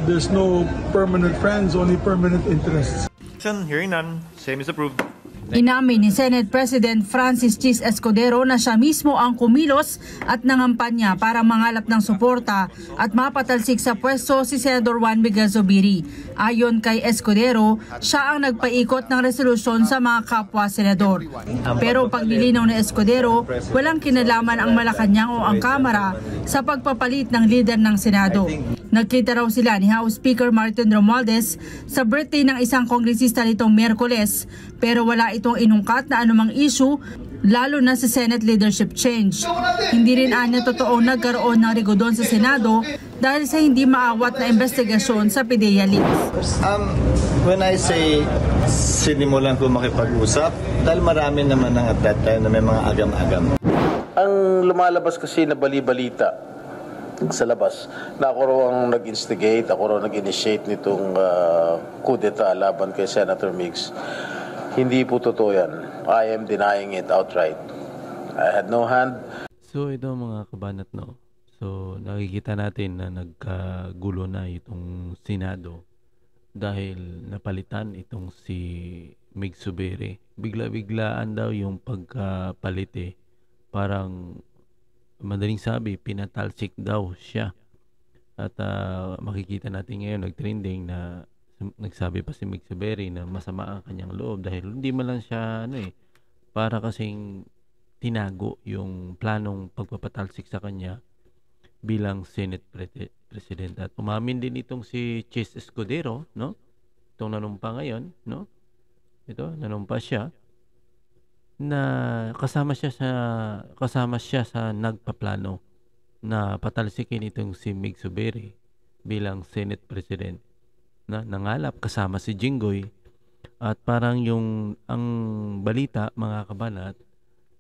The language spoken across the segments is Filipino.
There's no permanent friends, only permanent interests. Hearing none, same is approved. Inamin ni Senate President Francis Chis Escudero na siya mismo ang kumilos at nangampanya para mangalap ng suporta at mapatalsik sa pwesto si Senador Juan Miguel Zubiri. Ayon kay Escudero, siya ang nagpaikot ng resolusyon sa mga kapwa senador. Pero paglilinaw ni Escudero, walang kinalaman ang Malacanang o ang Kamara sa pagpapalit ng lider ng Senado. Nagkita raw sila ni House Speaker Martin Romualdez sa birthday ng isang kongresista nitong Miyerkules, pero wala itong inungkat na anumang issue, lalo na sa Senate leadership change. Hindi rin anya totoong nagkaroon ng rigodon sa Senado dahil sa hindi maawat na investigasyon sa PDEA leaks. When I say sinimulan ko makipag-usap, dahil marami naman at that time na may mga agam-agam. Ang lumalabas kasi na bali-balita sa labas na ako raw ang nag-instigate, ako raw nag-initiate nitong coup d'etat laban kay Senator Migs. Hindi po totoo yan. I am denying it outright. I had no hand. So ito mga kabanat, no? So nakikita natin na nagkagulo na itong Senado dahil napalitan itong si Mig Zubiri. Bigla-biglaan daw yung pagkapalit eh. Parang madaling sabi, pinatalsik daw siya. At makikita natin ngayon nagtrending na nagsabi pa si Mig Zubiri na masama ang kanyang loob dahil hindi man lang siya para kasing tinago yung planong pagpapatalsik sa kanya bilang Senate President. At umamin din itong si Chis Escudero, no? Itong nanumpa ngayon, no? Ito, nanumpa siya na kasama siya sa nagpaplano na patalsikin itong si Mig Zubiri bilang Senate President na nangalap kasama si Jinggoy. At parang ang balita mga kabanat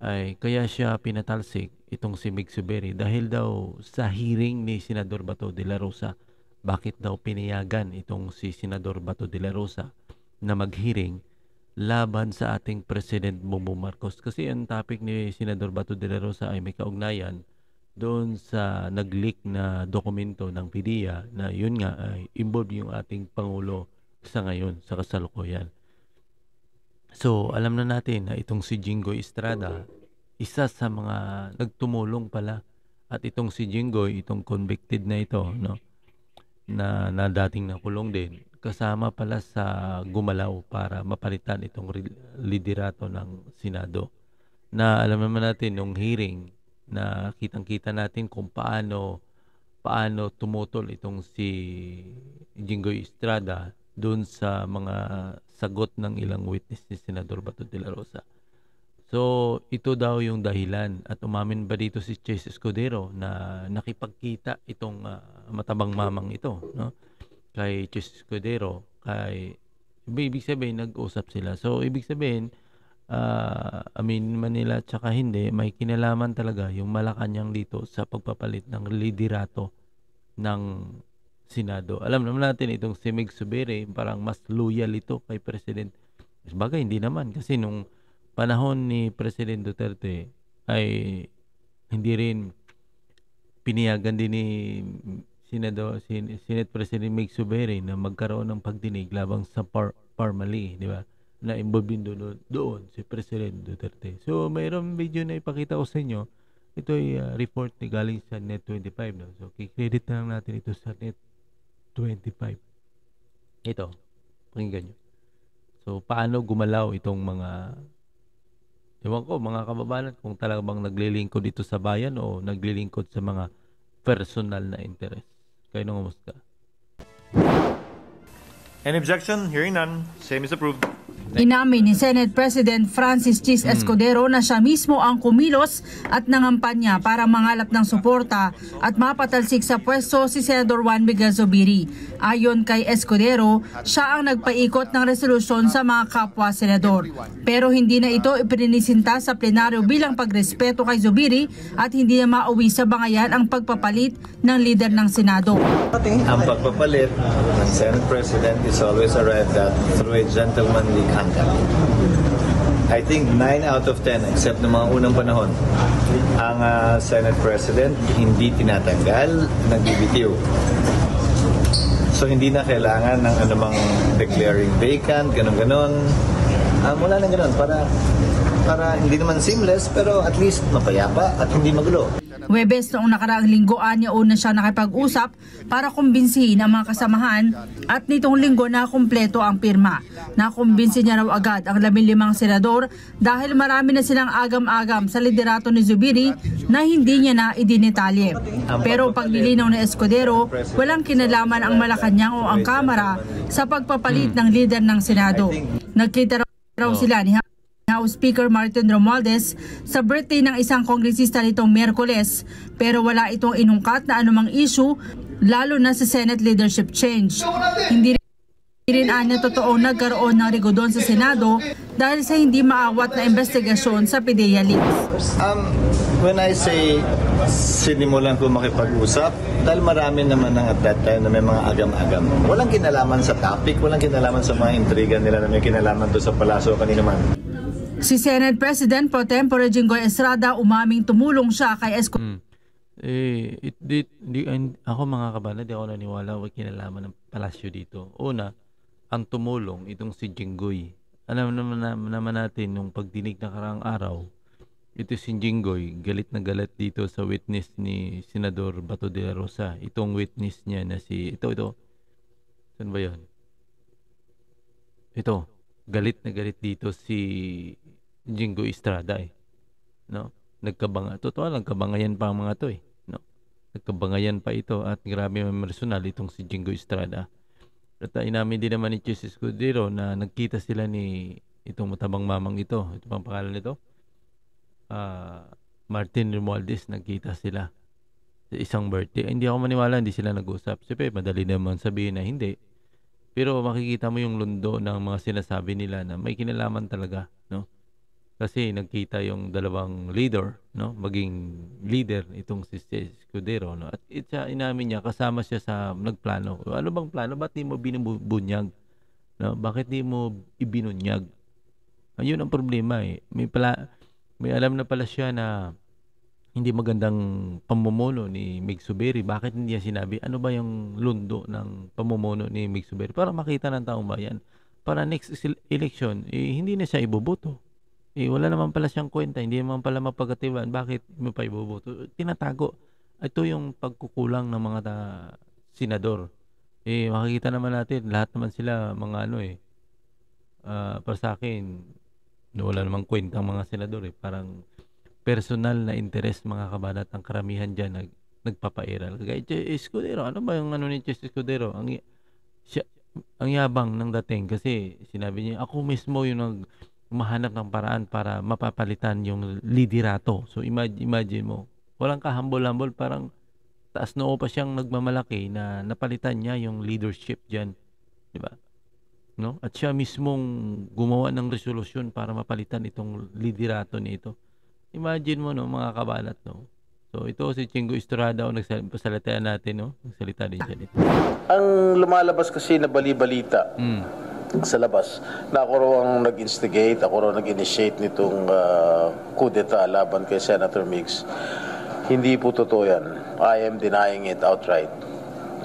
ay kaya siya pinatalsik itong si Mig Zubiri dahil daw sa hearing ni Senador Bato de la Rosa. Bakit daw pinayagan itong si Senador Bato de la Rosa na mag-hearing laban sa ating President Bongbong Marcos? Kasi ang topic ni Senador Bato de la Rosa ay may kaugnayan doon sa nag-leak na dokumento ng PDEA na yun nga ay involved yung ating Pangulo sa ngayon, sa kasalukuyan. So alam na natin na itong si Jinggoy Estrada, isa sa mga nagtumulong pala. At itong si Jinggoy, itong convicted na ito, no, na dating nakulong din, kasama pala sa gumalaw para mapalitan itong liderato ng Senado. Na alam naman natin nung hearing na kitang-kita natin kung paano tumutol itong si Jinggoy Estrada doon sa mga sagot ng ilang witness ni Senador Bato de la Rosa. So ito daw yung dahilan, at umamin ba dito si Chis Escudero na nakipagkita itong matabang mamang ito, no? Kay Chis Escudero, ibig sabihin nag-usap sila. So ibig sabihin aminin man nila tsaka hindi, may kinalaman talaga yung Malacanang dito sa pagpapalit ng liderato ng Senado. Alam naman natin itong si Mig Zubiri parang mas loyal ito kay President. Bagay hindi naman, kasi nung panahon ni President Duterte ay hindi rin piniyagan din ni Senate President Mig Zubiri na magkaroon ng pagdinig labang sa Parmali, di ba? Na involved doon si President Duterte. So mayroong video na ipakita ko sa inyo. Ito ay report ni galing sa Net25, no? So kikredit na lang natin ito sa Net25. Ito, pakinggan nyo. So paano gumalaw itong mga, ewan ko mga kababayan, kung talagang naglilingkod dito sa bayan o naglilingkod sa mga personal na interest. Kayo nang umusta? Any objection? Hearing none, same is approved. Inamin ni Senate President Francis Chis Escudero na siya mismo ang kumilos at nangampanya para mangalap ng suporta at mapatalsik sa pwesto si Senador Juan Miguel Zubiri. Ayon kay Escudero, siya ang nagpaikot ng resolusyon sa mga kapwa senador. Pero hindi na ito ipininisinta sa plenaryo bilang pagrespeto kay Zubiri at hindi na mauwi sa bangayan ang pagpapalit ng lider ng Senado. Ang pagpapalit ng Senate President is always arrived at through a gentlemanly conduct. I think 9 out of 10, except ng mga unang panahon, ang Senate President hindi tinatanggal, nagbibitiw. So hindi na kailangan ng anumang declaring vacant, ganon-ganon. Wala na ganon para hindi naman seamless pero at least mapayapa at hindi magulo. Huwebes noong nakaraang linggo niya una siya nakipag-usap para kumbinsihin ang mga kasamahan at nitong linggo na kumpleto ang pirma. Nakumbinsi niya raw agad ang 15 senador dahil marami na silang agam-agam sa liderato ni Zubiri na hindi niya na idinitalye. Pero paglilinaw ni Escudero, walang kinalaman ang Malacanang o ang Kamara sa pagpapalit ng lider ng Senado. Nagkita raw sila ni House Speaker Martin Romualdez sa birthday ng isang kongresista nitong Miyerkules pero wala itong inungkat na anumang issue lalo na sa Senate leadership change. Hindi rin anya totoong nagkaroon ng rigodon sa Senado dahil sa hindi maawat na investigasyon sa PDEA leaks. When I say sinimulan ko makipag-usap, dahil marami naman at that time na may mga agam-agam. Walang kinalaman sa topic, walang kinalaman sa mga intriga nila na may kinalaman to sa palasyo kanina man. Si Senate President Pro Tempore Jinggoy Estrada umaming tumulong siya kay Escudero. Ako mga kabanat, di ako naniwala wag kinalaman ng palasyo dito. Una, ang tumulong itong si Jinggoy. Alam naman natin nung pagdinig na karaang araw, ito si Jinggoy galit na galit dito sa witness ni Senador Bato de la Rosa. Itong witness niya na si ito. Saan ba 'yon? Ito, galit na galit dito si Jinggoy Estrada no? Nagkabanga. Totoo lang, kabangayan pa ang mga to no? Nagkabangayan pa ito at grabe ang personal itong si Jinggoy Estrada. At inamin din naman ni Chis Escudero na nagkita sila ni itong matabang mamang ito. Ito pang pangalan nito? Martin Romualdez, nagkita sila sa isang birthday. Hindi ako maniwala, hindi sila nag-usap. Siyempre, madali naman sabihin na hindi. Pero makikita mo yung lundo ng mga sinasabi nila na may kinalaman talaga, no? Kasi nagkita yung dalawang leader, no? Maging leader itong si Escudero, no? At inamin niya kasama siya sa nagplano. Ano bang plano? Ba't di mo binubunyag? No? Bakit di mo ibinunyag? Ayun ang problema May alam na pala siya na hindi magandang pamumuno ni Mig Zubiri. Bakit hindi niya sinabi ano ba yung lundo ng pamumuno ni Mig Zubiri para makita ng taong bayan? Para next election, hindi na siya iboboto. Wala naman pala siyang kwenta, hindi naman pala mapagkatiwaan. Bakit mo pa iboboto? Tinatago. Ito yung pagkukulang ng mga senador. Makikita naman natin, lahat naman sila mga para sa akin, wala namang kwenta ang mga senador. Parang personal na interest mga kabanat ang karamihan dyan nagpapairal. Kaya Escudero, ano ba yung ni Escudero? Ang yabang ng dating kasi sinabi niya, ako mismo yung mahanap ng paraan para mapapalitan yung liderato. So imagine mo, walang kahambol-hambol, parang taas noo pa siyang nagmamalaki na napalitan niya yung leadership dyan. Diba? No? At siya mismong gumawa ng resolusyon para mapalitan itong liderato nito. Imagine mo, no, mga kabalat, no? So ito si Jinggoy Estrada, pasalitaan natin, no? Nagsalita din siya dito. Ang lumalabas kasi na bali-balita sa labas na ako raw ang nag-instigate, ako raw nag-initiate nitong coup d'etat laban kay Senator Migs. Hindi po totoo yan. I am denying it outright.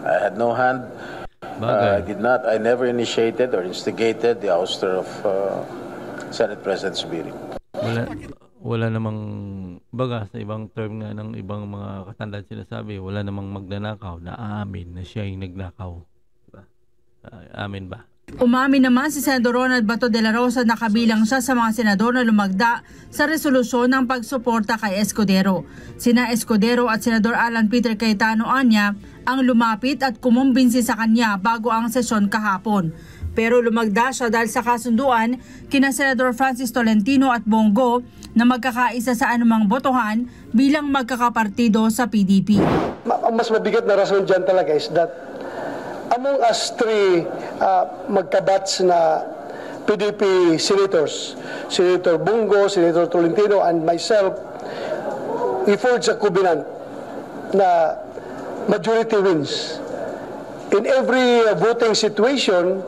I had no hand. I never initiated or instigated the ouster of Senate President Zubiri. Wala namang baga sa ibang term nga ng ibang mga katandaan sinasabi, wala namang magnanakaw na aamin na siya yung nagnakaw. Diba? Amin ba? Umamin naman si Senador Ronald Bato de la Rosa na kabilang siya sa mga senador na lumagda sa resolusyon ng pagsuporta kay Escudero. Sina Escudero at Senador Alan Peter Cayetano anya ang lumapit at kumumbinsi sa kanya bago ang sesyon kahapon. Pero lumagda siya dahil sa kasunduan kina Senador Francis Tolentino at Bongo na magkakaisa sa anumang botohan bilang magkakapartido sa PDP. Ang mas mabigat na rason dyan talaga is that among us three magkabats na PDP senators, Senator Bongo, Senator Tolentino, and myself, we forged a covenant na majority wins. In every voting situation,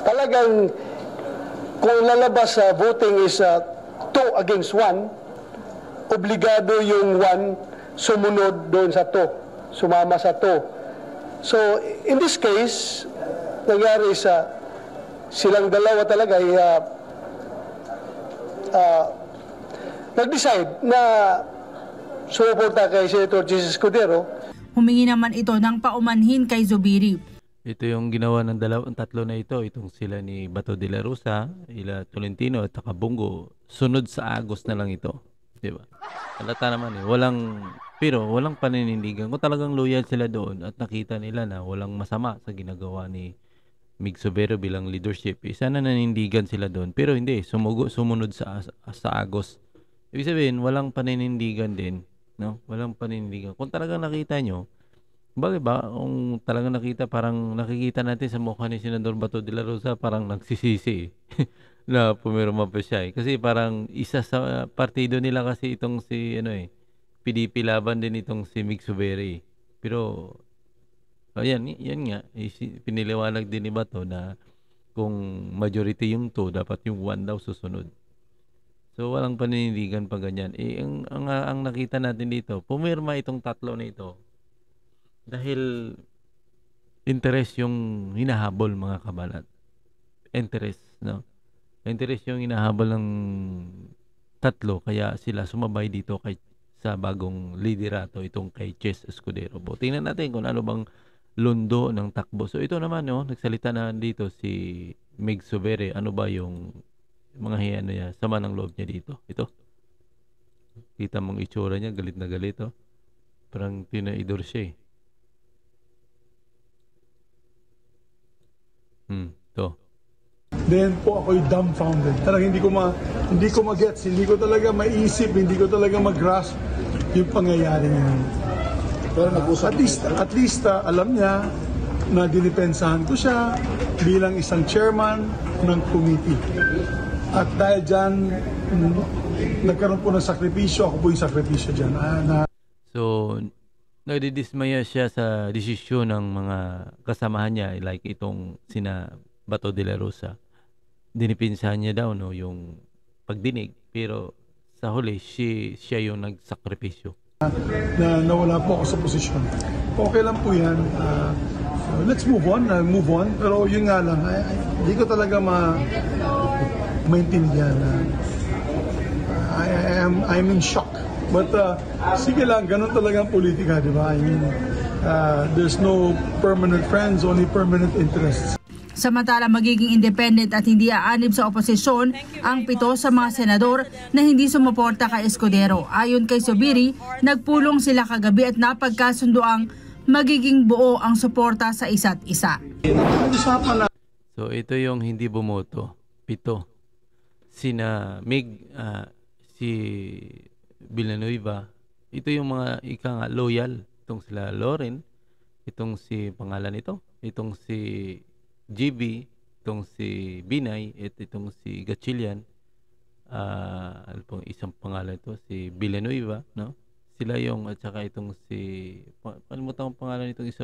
talagang kung lalabas sa voting is 2 against 1, obligado yung 1 sumunod doon sa 2, sumama sa 2. So, in this case, nangyari silang dalawa talaga ay nag-decide na sumuporta kay Senator Jesus Escudero. Humingi naman ito ng paumanhin kay Zubiri. Ito yung ginawa ng tatlo na ito. Itong sila ni Bato de la Rosa, ila Tolentino at Bungo. Sunod sa Agos na lang ito. Diba? Halata naman pero walang paninindigan. Kung talagang loyal sila doon at nakita nila na walang masama sa ginagawa ni Mig Sobero bilang leadership, sana nanindigan sila doon. Pero hindi, sumunod sa Agos. Ibig sabihin, walang paninindigan din. No? Walang paninindigan. Kung talagang nakita nyo, bagay ba, kung talagang nakikita natin sa mukha ni Senador Bato de la Rosa, parang nagsisisi na pumirma pa siya. Kasi parang isa sa partido nila kasi itong si, PDP laban din itong si Mig Sobero. Pero, yan nga, piniliwanag din ni Bato na kung majority yung 2, dapat yung 1 daw susunod. So, walang paninindigan pa ganyan. Ang nakita natin dito, pumirma itong tatlo na ito dahil interest yung hinahabol, mga kabalat. Interest, no? Interest yung hinahabol ng tatlo, kaya sila sumabay dito sa bagong liderato, itong kay Chis Escudero. Tingnan natin kung ano bang lundo ng takbo. So, ito naman, nagsalita na dito si Mig Sobero. Ano ba yung mga sama ng loob niya dito? Ito. Kita mong itsura niya, galit na galit, Parang tinaidor siya, to. Then po ako'y dumbfounded. Talagang hindi ko magets, hindi ko talaga maisip, hindi ko talaga mag-grasp yung pangyayari niya. Pero at least alam niya na dinipensahan ko siya bilang isang chairman ng committee. At dahil dyan, nagkaroon po ng sakripisyo, ako po yung sakripisyo dyan. So, nadidismaya siya sa desisyon ng mga kasamahan niya, like itong sina Bato de la Rosa. Dinipinsahan niya daw yung pagdinig, pero sa huli siya yung nagsakripisyo. Na nawala po ako sa posisyon. Okay lang po yan. Let's move on. Pero yun nga lang, hindi ko talaga maintindihan. I'm in shock. But sige lang, ganun talaga ang politika, di ba? I mean, there's no permanent friends, only permanent interests. Samantala, magiging independent at hindi aanib sa oposisyon ang 7 sa mga senador na hindi sumuporta kay Escudero. Ayon kay Zubiri, nagpulong sila kagabi at napagkasundo ang magiging buo ang suporta sa isa't isa. So ito yung hindi bumoto, 7. Sina Mig, si Villanueva, ito yung mga loyal. Itong sila Loren, itong si pangalan ito, itong si GB, itong si Binay, at itong si Gatchalian, ano pong isang pangalan ito, si Villanueva, no? Sila yung, at saka itong si, kalimutan ko pangalan itong isa,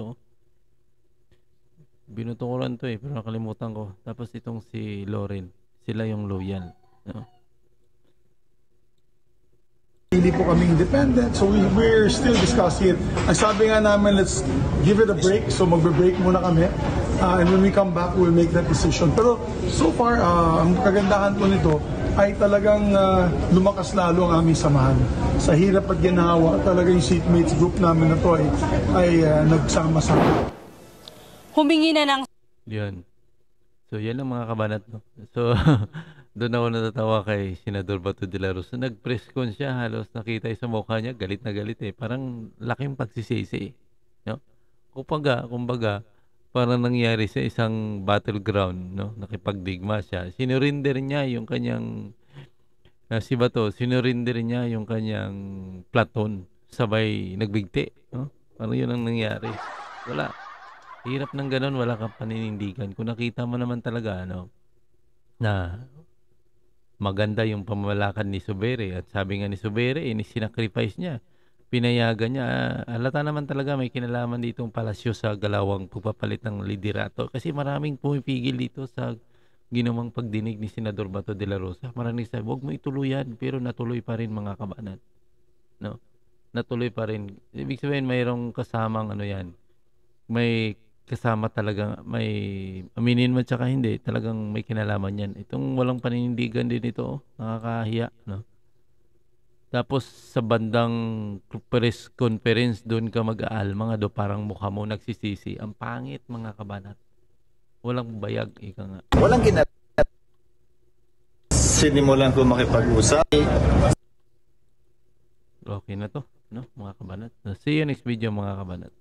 binutukuran to pero nakalimutan ko. Tapos itong si Loren, sila yung loyal, no? Hindi po kami independent, so we're still discussing it. Ang sabi nga namin, let's give it a break, so magbe-break muna kami. And when we come back, we'll make that decision. Pero so far, ang kagandahan po nito ay talagang lumakas lalo ang aming samahan. Sa hirap at ginawa, talaga yung seatmates group namin na to ay nagsama-sama. Humingi na ng... Yan. So yan ang mga kabanat, no? So doon ako natatawa kay Senador Bato de la Rosa. Nag-press con siya, halos nakita sa mukha niya, galit na galit Parang laking pagsisisi, no? Kumbaga, parang nangyari sa isang battleground, no? Nakipagdigma siya. Sinurinder niya yung kanyang si Bato, sinurinder niya yung kanyang platon, sabay nagbigti, no? Parang yun ang nangyari. Wala. Hirap ng ganun, wala kang paninindigan. Kung nakita mo naman talaga, na maganda yung pamamalakad ni Sobero, at sabi nga ni Sobero, sinacrifice niya, pinayagan niya, halata naman talaga may kinalaman ditong palasyo sa galawang pagpapalit ng liderato, kasi maraming pumipigil dito sa ginawang pagdinig ni Senador Bato de la Rosa. Maraming sabi, huwag mo ituluyan, pero natuloy pa rin, mga kabanan, no? Natuloy pa rin. Ibig sabihin, mayroong kasamang may kasama talagang may aminin mo tsaka hindi, talagang may kinalaman yan. Itong walang paninindigan din ito, nakakahiya, no? Tapos sa bandang press conference doon ka mag-aalma nga do, parang mukha mo nagsisisi. Ang pangit, mga kabanat. Walang bayag, ika nga. Walang sinimulan ko makipag-usap. Okay na to, no, mga kabanat. See you next video, mga kabanat.